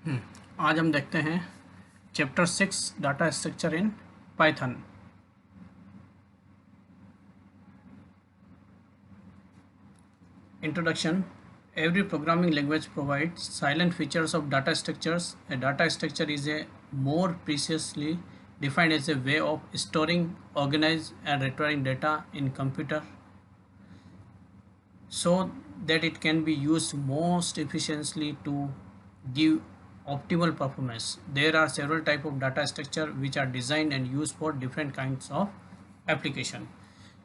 आज हम देखते हैं chapter 6 data structure in Python. Introduction. Every programming language provides silent features of data structures. A data structure is a more precisely defined as a way of storing, organizing and retrieving data in computer so that it can be used most efficiently to give optimal performance. There are several types of data structure which are designed and used for different kinds of application.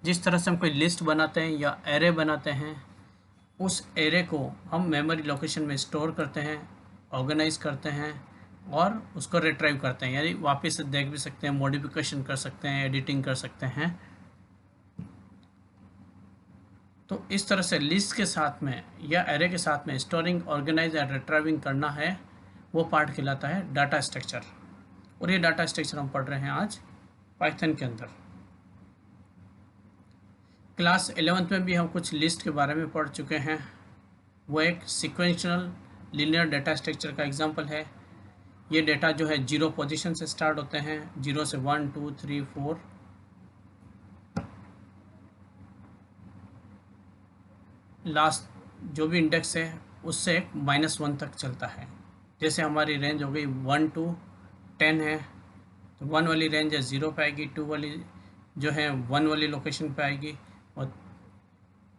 जिस तरह से हम कोई list बनाते हैं या array बनाते हैं, उस एरे को हम मेमोरी लोकेशन में स्टोर करते हैं, ऑर्गेनाइज करते हैं और उसको रिट्राइव करते हैं, यानी वापस से देख भी सकते हैं, मॉडिफिकेशन कर सकते हैं, एडिटिंग कर सकते हैं। तो इस तरह से लिस्ट के साथ में या एरे के साथ में स्टोरिंग, ऑर्गेनाइज एंड रिट्राइविंग करना है, वो पार्ट कहलाता है डाटा स्ट्रक्चर। और ये डाटा स्ट्रक्चर हम पढ़ रहे हैं आज पाइथन के अंदर। क्लास 11th में भी हम कुछ लिस्ट के बारे में पढ़ चुके हैं। वो एक सिक्वेंशियल लीनियर डाटा स्ट्रक्चर का एग्जांपल है। ये डेटा जो है 0 पोजीशन से स्टार्ट होते हैं, 0 से 1 2 3 4 लास्ट जो भी इंडेक्स है उससे -1 तक चलता है। जैसे हमारी रेंज हो गई 1 to 10 है, तो 1 वाली रेंज है 0 पे आएगी, 2 वाली जो है 1 वाली लोकेशन पे आएगी और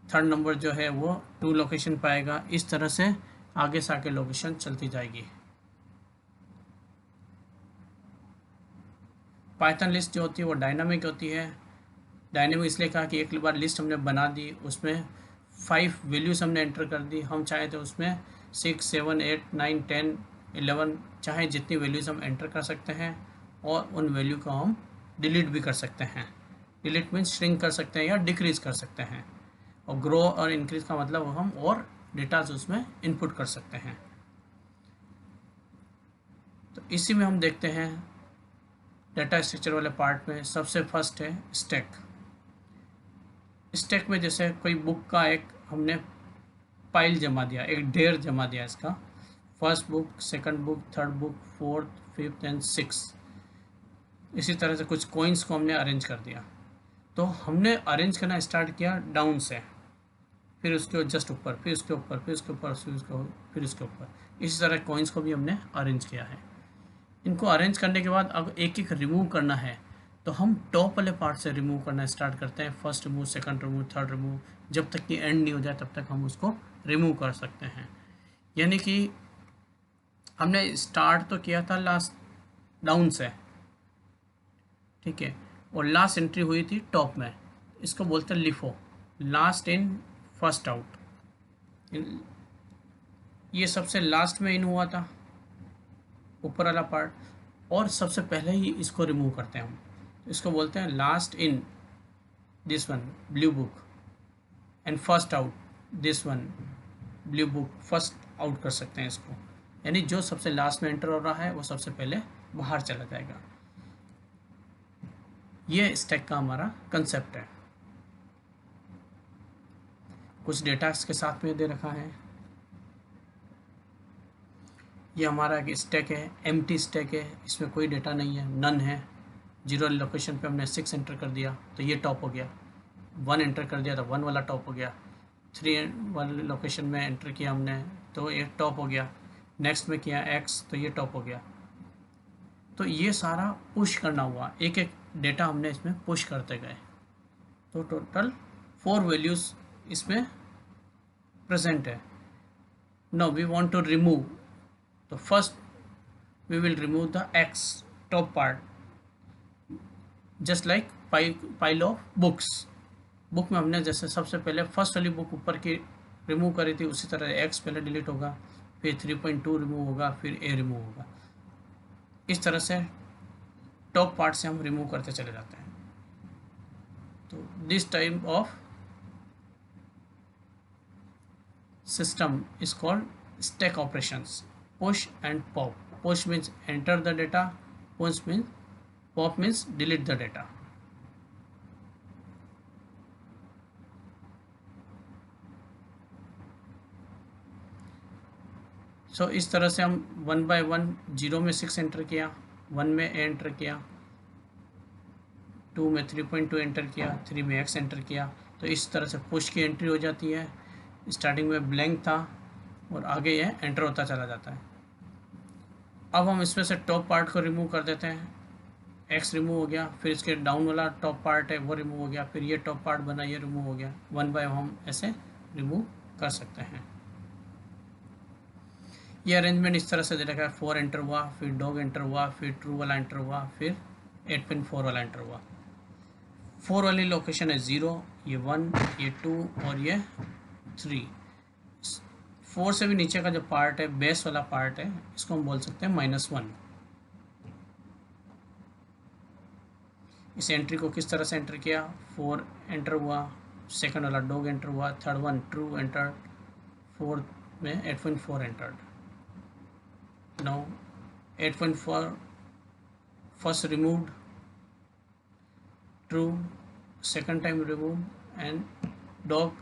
थर्ड नंबर जो है वो 2 लोकेशन पे आएगा। इस तरह से आगे से आगे लोकेशन चलती जाएगी। पाइथन लिस्ट जो होती है वो डायनामिक होती है। डायनामिक इसलिए कहा कि एक बार लिस्ट हमने बना दी, उसमें 5 वैल्यूज हमने एंटर कर दी, हम चाहे तो उसमें 6 7 8 9 10 11 चाहे जितनी वैल्यूज हम एंटर कर सकते हैं और उन वैल्यू को हम डिलीट भी कर सकते हैं। डिलीट मीन्स श्रिंक कर सकते हैं या डिक्रीज कर सकते हैं। और ग्रो और इंक्रीज का मतलब हम और डेटाज उसमें इनपुट कर सकते हैं। तो इसी में हम देखते हैं डाटा स्ट्रक्चर वाले पार्ट में सबसे फर्स्ट है स्टैक। स्टैक में जैसे कोई बुक का एक हमने पाइल जमा दिया, एक ढेर जमा दिया इसका, first book, second book, third book, fourth, fifth and six. इसी तरह से कुछ कॉइन्स को हमने अरेंज कर दिया। तो हमने अरेंज करना स्टार्ट किया डाउन से, फिर उसके जस्ट ऊपर, फिर उसके ऊपर, फिर उसके ऊपर, फिर उसके ऊपर। इसी तरह कॉइन्स को भी हमने अरेंज किया है। इनको अरेंज करने के बाद अब एक एक रिमूव करना है, तो हम टॉप वाले पार्ट से रिमूव करना स्टार्ट करते हैं। First remove, second remove, third remove, जब तक कि एंड नहीं हो जाए तब तक हम उसको रिमूव कर सकते हैं। यानी कि हमने स्टार्ट तो किया था लास्ट डाउन से, ठीक है, और लास्ट एंट्री हुई थी टॉप में। इसको बोलते हैं LIFO, last in first out. ये सबसे लास्ट में इन हुआ था ऊपर वाला पार्ट, और सबसे पहले ही इसको रिमूव करते हैं हम। तो इसको बोलते हैं last in this one blue book and first out this one blue book, first out कर सकते हैं इसको। यानी जो सबसे लास्ट में एंटर हो रहा है वो सबसे पहले बाहर चला जाएगा। ये स्टैक का हमारा कंसेप्ट है। कुछ डेटा के साथ में दे रखा है। ये हमारा एक स्टैक है, एम्प्टी स्टैक है, इसमें कोई डेटा नहीं है, नन है। 0 लोकेशन पे हमने 6 एंटर कर दिया तो ये टॉप हो गया, 1 एंटर कर दिया तो 1 वाला टॉप हो गया, 3 वाले लोकेशन में एंटर किया हमने तो ये टॉप हो गया, नेक्स्ट में किया x तो ये टॉप हो गया। तो ये सारा पुश करना हुआ, एक एक डेटा हमने इसमें पुश करते गए। तो टोटल 4 वैल्यूज़ इसमें प्रेजेंट है। Now we want to remove, तो first we will remove the x top part, just like pile of books. Book में हमने जैसे सबसे पहले फर्स्ट वाली बुक ऊपर की रिमूव करी थी, उसी तरह x पहले डिलीट होगा, फिर 3.2 रिमूव होगा, फिर a रिमूव होगा। इस तरह से टॉप पार्ट से हम रिमूव करते चले जाते हैं। तो this type of system is called stack operations, push and pop. Push means enter the data, push means pop means delete the data. So इस तरह से हम 1 बाय 1 0 में 6 एंटर किया, 1 में ए एंटर किया, 2 में 3.2 एंटर किया, 3 में x एंटर किया। तो इस तरह से पुश की एंट्री हो जाती है। स्टार्टिंग में ब्लैंक था और आगे यह एंटर होता चला जाता है। अब हम इसमें से टॉप पार्ट को रिमूव कर देते हैं। x रिमूव हो गया, फिर इसके डाउन वाला टॉप पार्ट है वो रिमूव हो गया, फिर ये टॉप पार्ट बना ये रिमूव हो गया। 1 बाय हम ऐसे रिमूव कर सकते हैं। ये अरेंजमेंट इस तरह से दे रखा है, 4 एंटर हुआ, फिर डॉग एंटर हुआ, फिर ट्रू वाला एंटर हुआ, फिर 8.4 वाला एंटर हुआ। 4 वाली लोकेशन है 0, ये 1, ये 2 और ये 3। 4 से भी नीचे का जो पार्ट है, बेस वाला पार्ट है, इसको हम बोल सकते हैं -1। इस एंट्री को किस तरह से एंटर किया, 4 एंटर हुआ, सेकंड वाला डॉग एंटर हुआ, third one true enter, fourth में 8.4 entered. Now 8.4 first removed, true second time remove and dog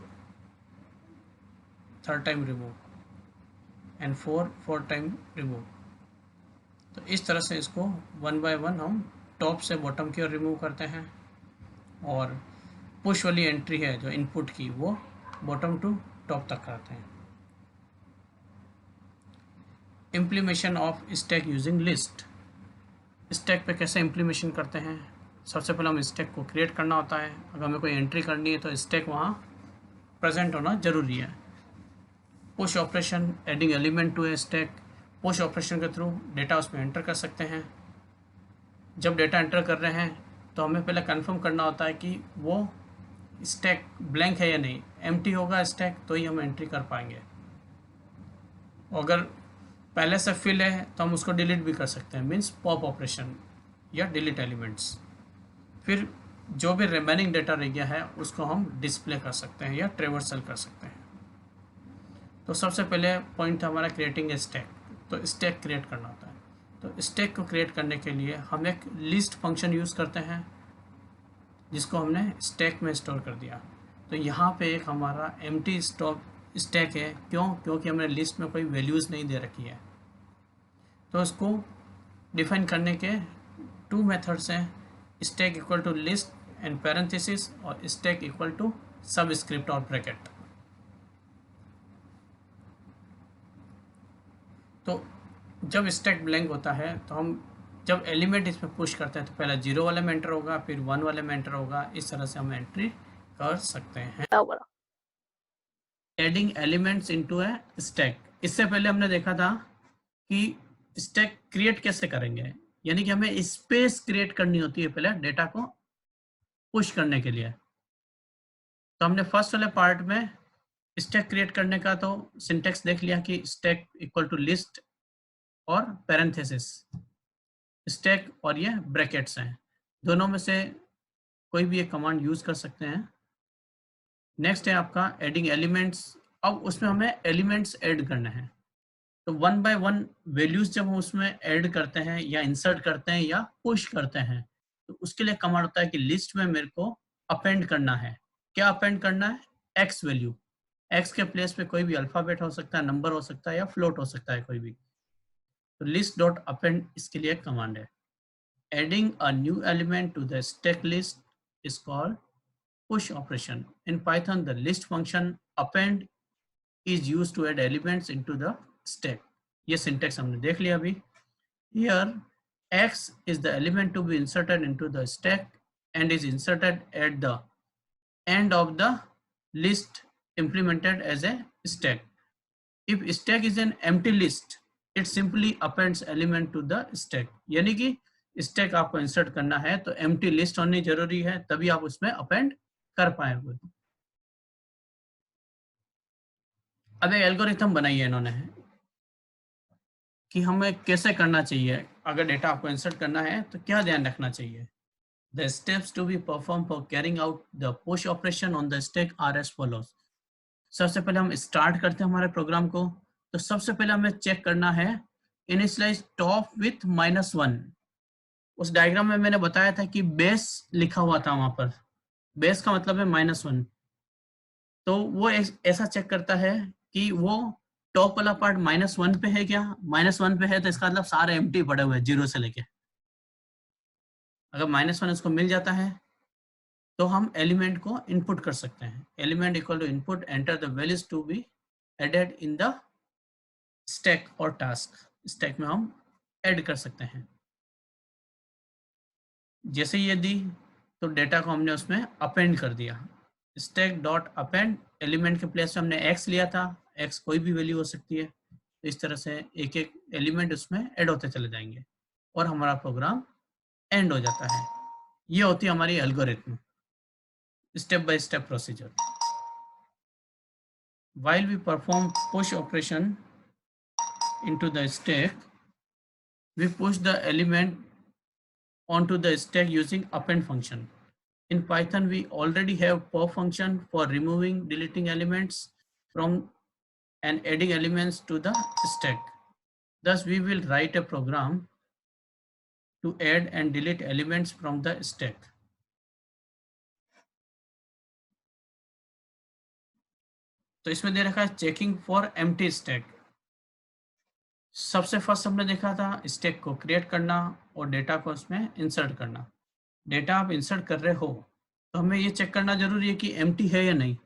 third time remove and 4 fourth time remove। तो इस तरह से इसको 1 बाय 1 हम टॉप से बॉटम की ओर रिमूव करते हैं। और पुश वाली एंट्री है जो इनपुट की, वो बॉटम टू टॉप तक करते हैं। Implementation of stack using list. Stack पे कैसे इम्प्लीमेशन करते हैं, सबसे पहले हम स्टैक को क्रिएट करना होता है। अगर हमें कोई एंट्री करनी है तो स्टैक वहाँ प्रेजेंट होना ज़रूरी है। Push operation, adding element to a stack. Push operation के थ्रू डेटा उसमें एंटर कर सकते हैं। जब डेटा एंटर कर रहे हैं तो हमें पहले कंफर्म करना होता है कि वो स्टैक ब्लैंक है या नहीं। एम्प्टी होगा स्टैक तो ही हम एंट्री कर पाएंगे। अगर पहले से फिल है तो हम उसको डिलीट भी कर सकते हैं, मीन्स पॉप ऑपरेशन या डिलीट एलिमेंट्स। फिर जो भी रिमेनिंग डेटा रह गया है उसको हम डिस्प्ले कर सकते हैं या ट्रेवर्सल कर सकते हैं। तो सबसे पहले पॉइंट था हमारा क्रिएटिंग ए स्टैक। तो स्टैक क्रिएट करना होता है। तो स्टैक को क्रिएट करने के लिए हम एक लिस्ट फंक्शन यूज़ करते हैं जिसको हमने स्टैक में स्टोर कर दिया। तो यहाँ पे एक हमारा एम्प्टी स्टैक है। क्यों? क्योंकि हमने लिस्ट में कोई वैल्यूज़ नहीं दे रखी है। तो इसको डिफाइन करने के 2 मेथड्स हैं, stack equal to list and parenthesis और स्टैक इक्वल टू सबस्क्रिप्ट और ब्रैकेट। तो जब स्टैक ब्लैंक होता है तो हम जब एलिमेंट इसमें पुश करते हैं तो पहले 0 वाले में एंटर होगा, फिर 1 वाले में एंटर होगा। इस तरह से हम एंट्री कर सकते हैं। एडिंग एलिमेंट्स इनटू ए स्टैक। इससे पहले हमने देखा था कि स्टैक क्रिएट कैसे करेंगे, यानी कि हमें स्पेस क्रिएट करनी होती है पहले डेटा को पुश करने के लिए। तो हमने फर्स्ट वाले पार्ट में स्टैक क्रिएट करने का तो सिंटेक्स देख लिया कि स्टैक इक्वल टू लिस्ट और पैरेंथेसिस। स्टैक और ये ब्रैकेट्स हैं, दोनों में से कोई भी एक कमांड यूज कर सकते हैं। नेक्स्ट है आपका एडिंग एलिमेंट्स। अब उसमें हमें एलिमेंट्स ऐड करने हैं। तो 1 बाय 1 वैल्यूज जब हम उसमें ऐड करते हैं या इंसर्ट करते हैं या पुश करते हैं तो उसके लिए कमांड होता है कि लिस्ट में मेरे को अपेंड करना है। क्या अपेंड करना है? X value. एक्स के प्लेस पे कोई भी अल्फाबेट हो सकता है, नंबर हो सकता है या फ्लोट हो सकता है कोई भी। तो लिस्ट डॉट अपेंड इसके लिए एक कमांड है। Adding a new element to the stack list is called push operation. In Python, the list function append is used to add elements into the stack. ये syntax हमने देख लिया अभी। Here, X is the element to be inserted into the stack and is inserted at the end of the list implemented as a stack. If stack is an empty list, it simply appends element to the stack. यानी कि stack आपको insert करना है तो empty list होनी जरूरी है, तभी आप उसमें append कर पाएंगे। अब एक एल्गोरिथम बनाई है इन्होंने कि हमें कैसे करना चाहिए। अगर डेटा आपको इंसर्ट करना है तो क्या ध्यान रखना चाहिए। The steps to be perform for carrying out the push operation on the stack are as follows. सबसे पहले हम स्टार्ट करते हैं हमारे प्रोग्राम को। तो सबसे पहले हमें चेक करना है इनिशियलाइज टॉप विथ -1। उस डायग्राम में मैंने बताया था कि बेस लिखा हुआ था, वहां पर बेस का मतलब है -1। तो वो ऐसा चेक करता है कि वो टॉप वाला पार्ट -1 पे है क्या? -1 पे है तो इसका मतलब सारे एम्प्टी पड़े हुए हैं 0 से लेके। अगर -1 उसको मिल जाता है तो हम एलिमेंट को इनपुट कर सकते हैं। Element equal to input, enter the values to be added in the stack or task. Stack में हम ऐड कर सकते हैं। जैसे ये दी तो डेटा को हमने उसमें अपेंड कर दिया। स्टैक डॉट अपेंड, एलिमेंट के प्लेस में हमने x लिया था, x कोई भी वैल्यू हो सकती है। तो इस तरह से एक एक एलिमेंट उसमें ऐड होते चले जाएंगे और हमारा प्रोग्राम एंड हो जाता है। ये होती है हमारी algorithm, step by step procedure. While we perform push operation into the stack, we push the element onto the stack using append function. In Python, we already have pop function for removing, deleting elements from and adding elements to the stack. Thus, we will write a program to add and delete elements from the stack. तो इसमें दे रखा है checking for empty stack. सबसे first हमने देखा था stack को create करना और डेटा को उसमें इंसर्ट करना। डेटा आप इंसर्ट कर रहे हो तो हमें ये चेक करना जरूरी है कि एम्प्टी है या नहीं।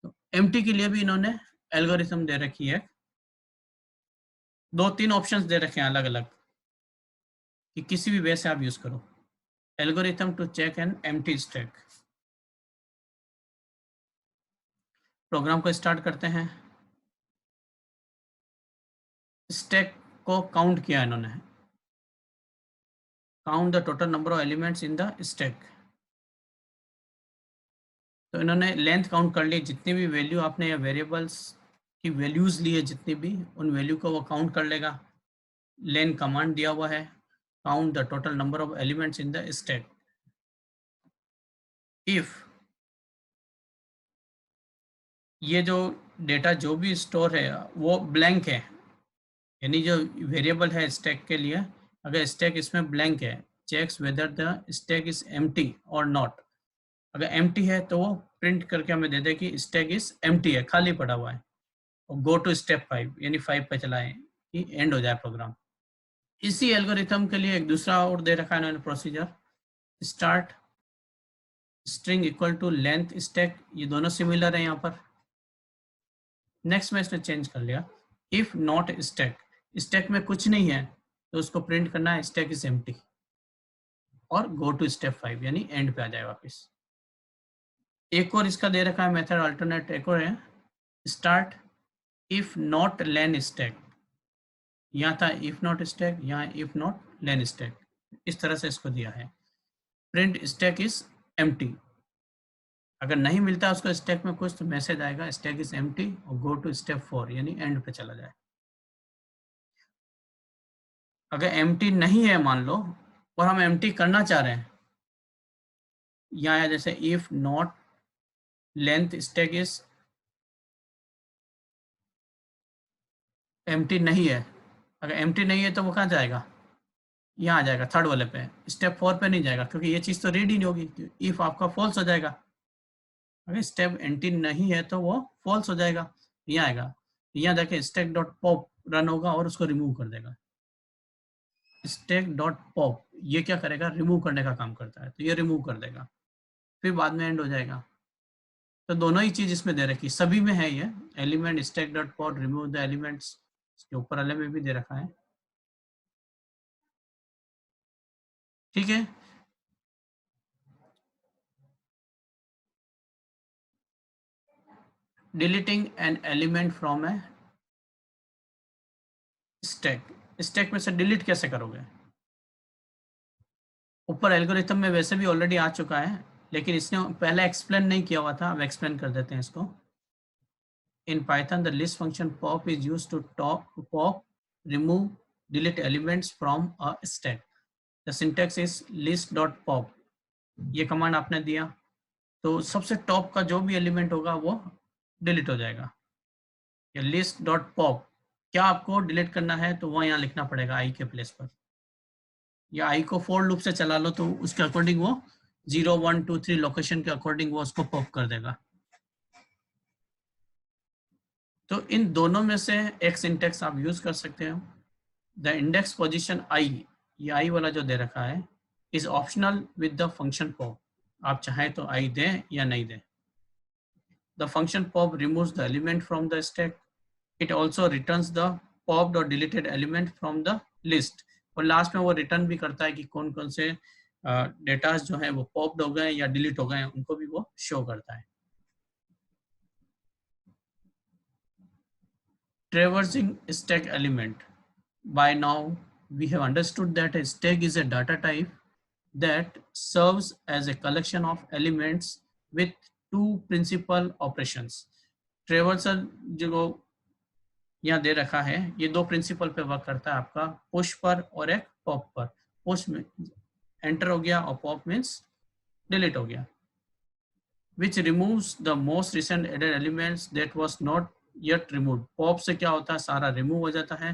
तो एम्प्टी के लिए भी इन्होंने एल्गोरिथम दे रखी है। 2-3 ऑप्शंस दे रखे हैं अलग अलग कि किसी भी वे से आप यूज करो। Algorithm to check an empty stack. Program को स्टार्ट करते हैं। स्टैक को काउंट किया इन्होंने, count the total number of elements in the stack. तो इन्होंने लेंथ काउंट कर ली, जितनी भी वैल्यू आपने या वेरिएबल्स की वैल्यूज ली है जितनी भी, उन वैल्यू को वो काउंट कर लेगा। लेन कमांड दिया हुआ है, count the total number of elements in the stack. If ये जो डेटा जो भी स्टोर है वो ब्लैंक है, यानी जो वेरिएबल है स्टैक के लिए, अगर स्टैक इसमें ब्लैंक है, checks whether the stack is empty or not. अगर एम्प्टी है तो वो प्रिंट करके हमें दे दे कि स्टैक इज एम्प्टी है, खाली पड़ा हुआ है, और गो टू स्टेप 5 यानी 5 पे चलाएं कि एंड हो जाए प्रोग्राम। इसी एल्गोरिथम के लिए एक दूसरा और दे रखा है इन्होंने procedure, start string equal to length stack. ये दोनों सिमिलर है यहाँ पर। नेक्स्ट में इसने चेंज कर लिया, इफ नॉट स्टैक, स्टैक में कुछ नहीं है तो उसको प्रिंट करना है स्टैक इज एम्प्टी, और गो टू स्टेप 5 यानी एंड पे आ जाए वापस। एक और इसका दे रखा है मेथड अल्टरनेट, एक और है start if not lane stack. यहाँ था इफ नॉट स्टैक, यहाँ इफ नॉट लेन स्टैक, इस तरह से इसको दिया है। प्रिंट स्टैक इज एम्प्टी, अगर नहीं मिलता उसको स्टैक में कुछ तो मैसेज आएगा स्टैक इज एम्प्टी, और गो टू स्टेप 4 यानी एंड पे चला जाए। अगर एम्प्टी नहीं है मान लो और हम एम्प्टी करना चाह रहे हैं, यहाँ है जैसे if not length stack is empty नहीं है। अगर एम्प्टी नहीं है तो वो कहाँ जाएगा, यहाँ आ जाएगा थर्ड वाले पे, स्टेप 4 पे नहीं जाएगा क्योंकि ये चीज़ तो रेडी नहीं होगी। इफ आपका फॉल्स हो जाएगा, अगर स्टेप एम्प्टी नहीं है तो वो फॉल्स हो जाएगा, यहाँ आएगा। यहाँ जाके स्टैक डॉट पॉप रन होगा और उसको रिमूव कर देगा। स्टैक डॉट पॉप ये क्या करेगा, रिमूव करने का काम करता है, तो ये रिमूव कर देगा, फिर बाद में एंड हो जाएगा। तो दोनों ही चीज इसमें दे रखी, सभी में है ये element stack dot pop remove the elements, इसके ऊपर वाले में भी दे रखा है। ठीक है, deleting an element from A stack. Stack में से डिलीट कैसे करोगे, ऊपर एल्गोरिथम में वैसे भी ऑलरेडी आ चुका है, लेकिन इसने पहले एक्सप्लेन नहीं किया हुआ था, अब एक्सप्लेन कर देते हैं इसको। In Python, the list function pop is used to pop, remove, delete elements from a stack. The syntax is list.pop. ये कमांड आपने दिया तो सबसे टॉप का जो भी एलिमेंट होगा वो डिलीट हो जाएगा। ये list.pop, क्या आपको डिलीट करना है तो वो यहाँ लिखना पड़ेगा आई के प्लेस पर, या आई को फॉर लूप से चला लो तो उसके अकॉर्डिंग वो 0 1 2 3 लोकेशन के अकॉर्डिंग वो उसको पॉप कर देगा। तो इन दोनों में से एक सिंटेक्स आप यूज कर सकते हो। द इंडेक्स पोजीशन आई, ये आई वाला जो दे रखा है, is optional with the function pop. आप चाहें तो आई दें या नहीं दें। The function pop removes the element from the stack. It also returns the popped और deleted element from the list. और लास्ट में वो रिटर्न भी करता है कि कौन कौन से डेटास जो है वो पॉप्ड हो गए या डिलीट हो गए, उनको भी वो शो करता है। Traversing stack element. By now, we have understood that a stack is a data type that serves as a collection of elements with two principal operations. Traversal जो यहाँ दे रखा है, ये दो प्रिंसिपल पे वर्क करता है, आपका पुश पर और एक पॉप पर। पुश में एंटर हो गया और पॉप मीन्स डिलीट हो गया। Which removes the most recent added elements that was not yet removed. Pop से क्या होता है, सारा remove हो जाता है।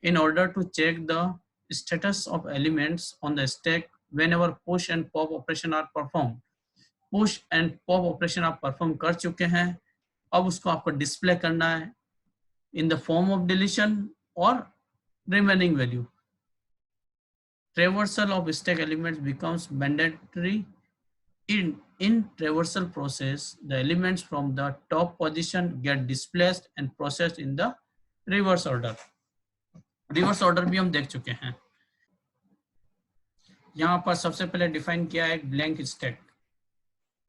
In order to check the status of elements on the stack whenever push and pop operation are performed. Push and pop operation आप perform कर चुके हैं, अब उसको आपको display करना है in the form of deletion or remaining value. Traversal of stack elements becomes mandatory. In traversal process, the elements from the top position get displaced and processed in the reverse order. Reverse order भी हम देख चुके हैं। यहाँ पर सबसे पहले define किया है एक blank stack,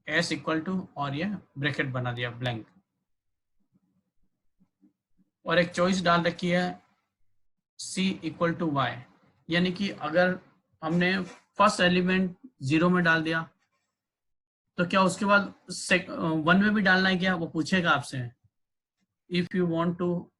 S equal to, और ये ब्रैकेट बना दिया ब्लैंक, और एक चॉइस डाल रखी है सी इक्वल टू वाई। यानी कि अगर हमने फर्स्ट एलिमेंट 0 में डाल दिया तो क्या उसके बाद 1 में भी डालना है क्या, वो पूछेगा आपसे। If you want to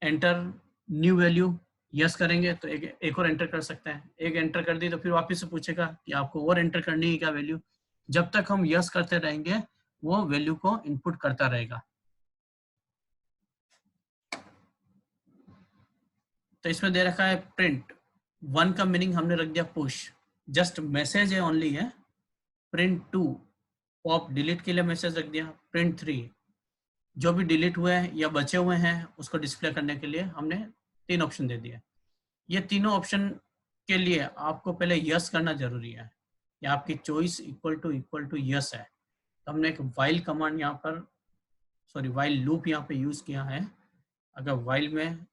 enter new value, yes करेंगे तो एक और एंटर कर सकते हैं। एक एंटर कर दी तो फिर वापस से पूछेगा कि आपको और एंटर करनी है क्या वैल्यू। जब तक हम यस करते रहेंगे वो वैल्यू को इनपुट करता रहेगा। तो इसमें दे रखा है प्रिंट 1 का मीनिंग हमने रख दिया पुश, जस्ट मैसेज है, ओनली है। प्रिंट 2 पॉप डिलीट के लिए मैसेज रख दिया। प्रिंट 3 जो भी डिलीट हुए हैं या बचे हुए हैं उसको डिस्प्ले करने के लिए हमने 3 ऑप्शन दे दिए। ये तीनों ऑप्शन के लिए आपको पहले यस करना जरूरी है, या आपकी चॉइस इक्वल टू यस है। तो हमने एक वाइल कमांड यहाँ पर, सॉरी वाइल लूप यहाँ पे यूज किया है। अगर वाइल में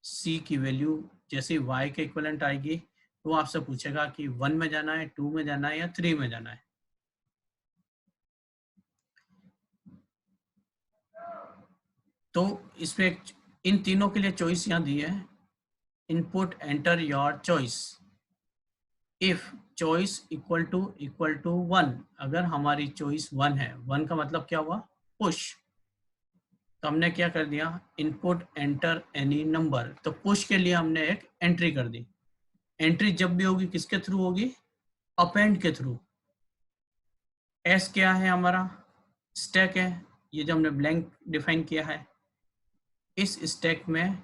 सी की वैल्यू जैसे वाई के इक्वलेंट आएगी तो आपसे पूछेगा कि 1 में जाना है, 2 में जाना है या 3 में जाना है। तो इसमें इन तीनों के लिए चॉइस यहाँ दी है, input enter your choice. If choice equal to 1, अगर हमारी चॉइस 1 है, 1 का मतलब क्या हुआ, पुश, तो हमने क्या कर दिया, इनपुट एंटर एनी नंबर। तो पुश के लिए हमने एक एंट्री कर दी। एंट्री जब भी होगी किसके थ्रू होगी, अपेंड के थ्रू। एस क्या है, हमारा स्टैक है, ये जो हमने ब्लैंक डिफाइन किया है। इस स्टैक में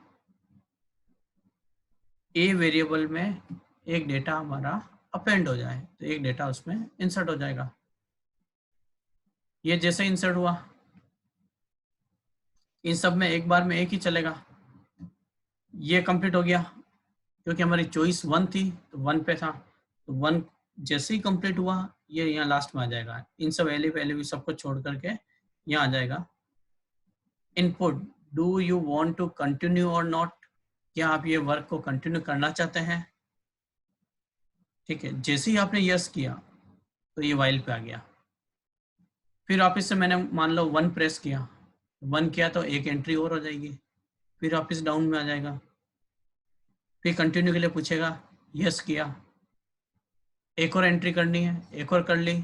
ए वेरिएबल में एक डेटा हमारा अपेंड हो जाए तो एक डेटा उसमें इंसर्ट हो जाएगा। ये जैसे इंसर्ट हुआ, इन सब में एक बार में एक ही चलेगा। ये कंप्लीट हो गया क्योंकि हमारी चॉइस 1 थी तो 1 पे था, तो 1 जैसे ही कंप्लीट हुआ ये यहाँ लास्ट में आ जाएगा। इन सब एलिव सबको छोड़ करके यहाँ आ जाएगा। Input, do you want to continue or not, क्या आप ये वर्क को कंटिन्यू करना चाहते हैं। ठीक है, जैसे ही आपने यस किया तो ये वाइल पे आ गया। फिर वापस से मैंने मान लो 1 प्रेस किया, 1 किया तो एक एंट्री और हो जाएगी, फिर वापस डाउन में आ जाएगा। फिर कंटिन्यू के लिए पूछेगा, यस किया, एक और एंट्री करनी है, एक और कर ली,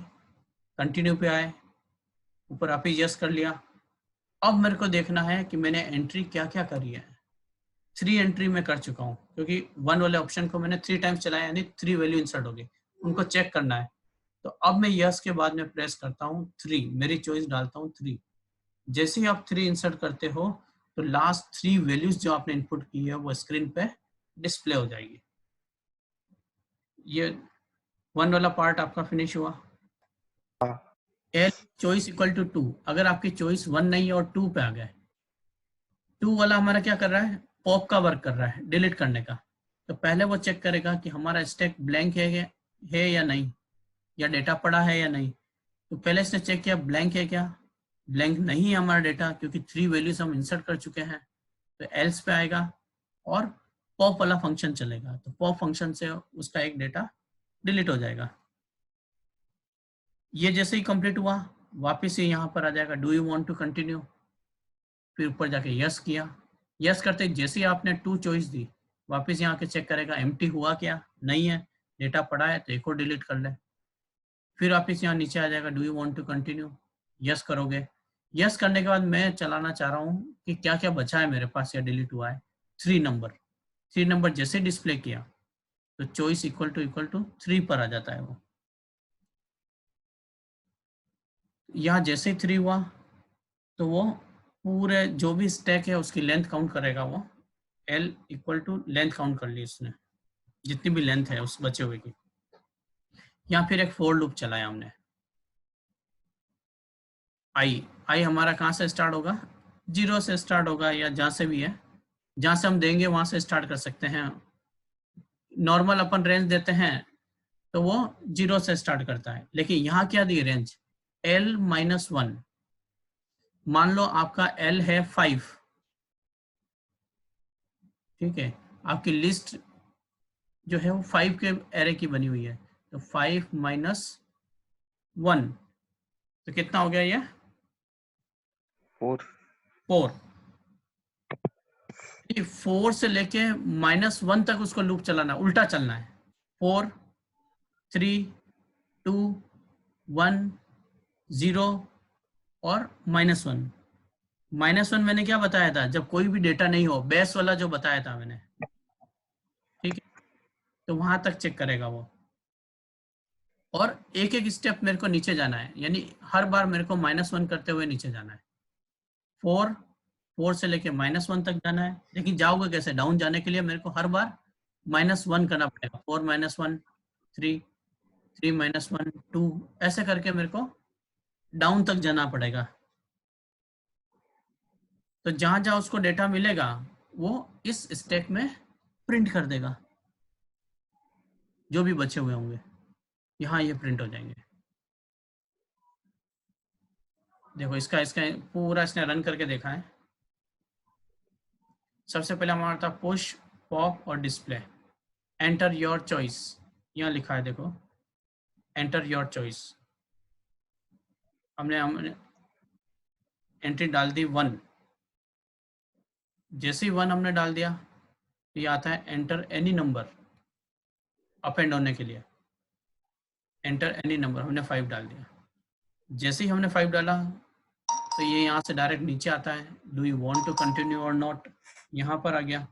कंटिन्यू पे आए, ऊपर वापस यस कर लिया। अब मेरे को देखना है कि मैंने एंट्री क्या क्या करी है। 3 एंट्री में कर चुका हूँ क्योंकि 1 वाले ऑप्शन को मैंने 3 टाइम्स चलाया, यानी 3 वैल्यू इंसर्ट हो गई, उनको चेक करना है। तो अब मैं यस के बाद में प्रेस करता हूँ 3, मेरी चॉइस डालता हूँ 3। जैसे ही आप 3 इंसर्ट करते हो तो लास्ट 3 वैल्यूज जो आपने इनपुट की है वो स्क्रीन पे डिस्प्ले हो जाएगी। ये 1 वाला पार्ट आपका फिनिश हुआ। एल चॉइस इक्वल टू 2, अगर आपकी चॉइस 1 नहीं है और 2 पे आ गए 2 वाला हमारा क्या कर रहा है, पॉप का वर्क कर रहा है, डिलीट करने का। तो पहले वो चेक करेगा कि हमारा स्टैक ब्लैंक है या नहीं, या डेटा पड़ा है या नहीं। तो पहले इसने चेक किया ब्लैंक है क्या, ब्लैंक नहीं है हमारा डेटा, क्योंकि 3 वैल्यूज हम इंसर्ट कर चुके हैं। तो एल्स पे आएगा और पॉप वाला फंक्शन चलेगा। तो पॉप फंक्शन से उसका एक डेटा डिलीट हो जाएगा। ये जैसे ही कंप्लीट हुआ, वापस ये यहाँ पर आ जाएगा, do you want to continue. फिर ऊपर जाके यस किया। यस करते जैसे ही आपने 2 चॉइस दी, वापस यहाँ के चेक करेगा एम्प्टी हुआ क्या, नहीं है, डेटा पड़ा है, तो एक और डिलीट कर ले। फिर वापस यहाँ नीचे आ जाएगा, do you want to continue, yes करोगे। यस करने के बाद मैं चलाना चाह रहा हूँ कि क्या क्या बचा है मेरे पास या डिलीट हुआ है। 3 नंबर, 3 नंबर जैसे डिस्प्ले किया तो चॉइस इक्वल टू 3 पर आ जाता है वो। यहाँ जैसे ही 3 हुआ तो वो पूरे जो भी स्टैक है उसकी लेंथ काउंट करेगा वो। L equal to length count कर ली उसने, जितनी भी लेंथ है उस बचे हुए की। यहाँ फिर एक फोर लूप चलाया हमने। आई हमारा कहाँ से स्टार्ट होगा, 0 से स्टार्ट होगा या जहाँ से भी है, जहाँ से हम देंगे वहाँ से स्टार्ट कर सकते हैं। नॉर्मल अपन रेंज देते हैं तो वो 0 से स्टार्ट करता है, लेकिन यहाँ क्या दी रेंज, L-1। मान लो आपका L है 5, ठीक है, आपकी लिस्ट जो है वो 5 के एरे की बनी हुई है। तो 5 - 1 तो कितना हो गया ये, 4। 4। 4 से लेके -1 तक उसको लूप चलाना, उल्टा चलना है। 4 3 2 1 0 और -1। -1 मैंने क्या बताया था, जब कोई भी डेटा नहीं हो, बेस वाला जो बताया था मैंने, ठीक है, तो वहां तक चेक करेगा वो। और एक एक स्टेप मेरे को नीचे जाना है, यानी हर बार मेरे को -1 करते हुए नीचे जाना है। 4 से लेके -1 तक जाना है, लेकिन जाओगे कैसे, डाउन जाने के लिए मेरे को हर बार -1 करना पड़ेगा। 4 - 1 3 3 - 1 2, ऐसे करके मेरे को डाउन तक जाना पड़ेगा। तो जहां जहां उसको डेटा मिलेगा वो इस स्टैक में प्रिंट कर देगा, जो भी बचे हुए होंगे यहाँ ये प्रिंट हो जाएंगे। देखो इसका इसका पूरा इसने रन करके देखा है। सबसे पहले हमारा था पुश पॉप और डिस्प्ले। एंटर योर चॉइस, यहाँ लिखा है देखो, एंटर योर चॉइस। हमने एंट्री डाल दी 1। जैसे ही 1 हमने डाल दिया तो ये आता है enter any number, up and होने के लिए। एंटर एनी नंबर, हमने 5 डाल दिया। जैसे ही हमने 5 डाला तो ये यहाँ से डायरेक्ट नीचे आता है, do you want to continue or not, यहाँ पर आ गया,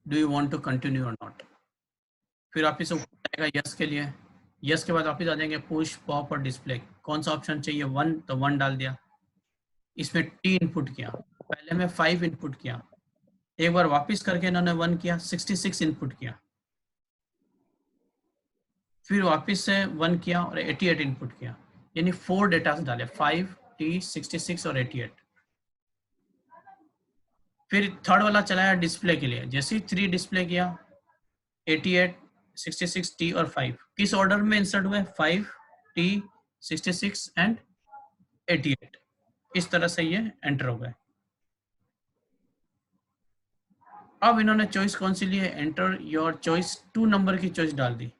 do you want to continue or not. फिर वापिस ऊपर आएगा यस के लिए। यस के बाद वापिस आ जाएंगे पुश पॉप और डिस्प्ले, कौन सा ऑप्शन चाहिए, 1, तो 1 डाल दिया। इसमें T इनपुट किया, पहले में 5 इनपुट किया, एक बार वापिस करके इन्होंने 1 किया, 66 इनपुट किया, फिर वापिस से 1 किया और 88 इनपुट किया, यानी 4 डेटा डाले, 5 T 66 और 88। फिर थर्ड वाला चलाया डिस्प्ले के लिए, जैसे ही 3 डिस्प्ले किया, 88 66 T और 5 किस ऑर्डर में इंसर्ट हुए, 5 T 66 एंड 88, इस तरह से ये एंटर हो गए। अब इन्होंने चॉइस कौन सी ली है, एंटर योर चॉइस, 2 नंबर की चॉइस डाल दी।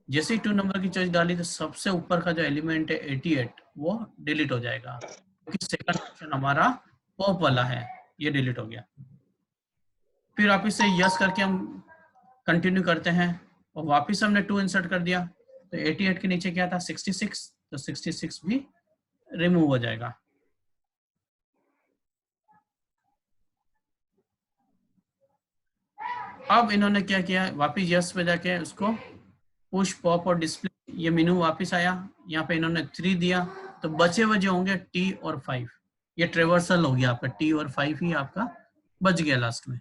जैसे ही 2 नंबर की चॉइस डाली तो सबसे ऊपर का जो एलिमेंट है 88 वो डिलीट हो जाएगा, क्योंकि सेकंड ऑप्शन हमारा पॉप वाला है, ये डिलीट हो गया। फिर वापिस से यस करके हम कंटिन्यू करते हैं और वापिस हमने 2 इंसर्ट कर दिया, तो 88 के नीचे क्या था, 66, तो 66 भी रिमूव हो जाएगा। अब इन्होंने क्या किया, वापिस यस पे जाके उसको पुश पॉप और डिस्प्ले, ये मेनू वापस आया, यहाँ पे इन्होंने 3 दिया, तो बचे हुए जो होंगे T और 5, ये ट्रेवर्सल हो गया आपका, T और 5 ही आपका बच गया लास्ट में।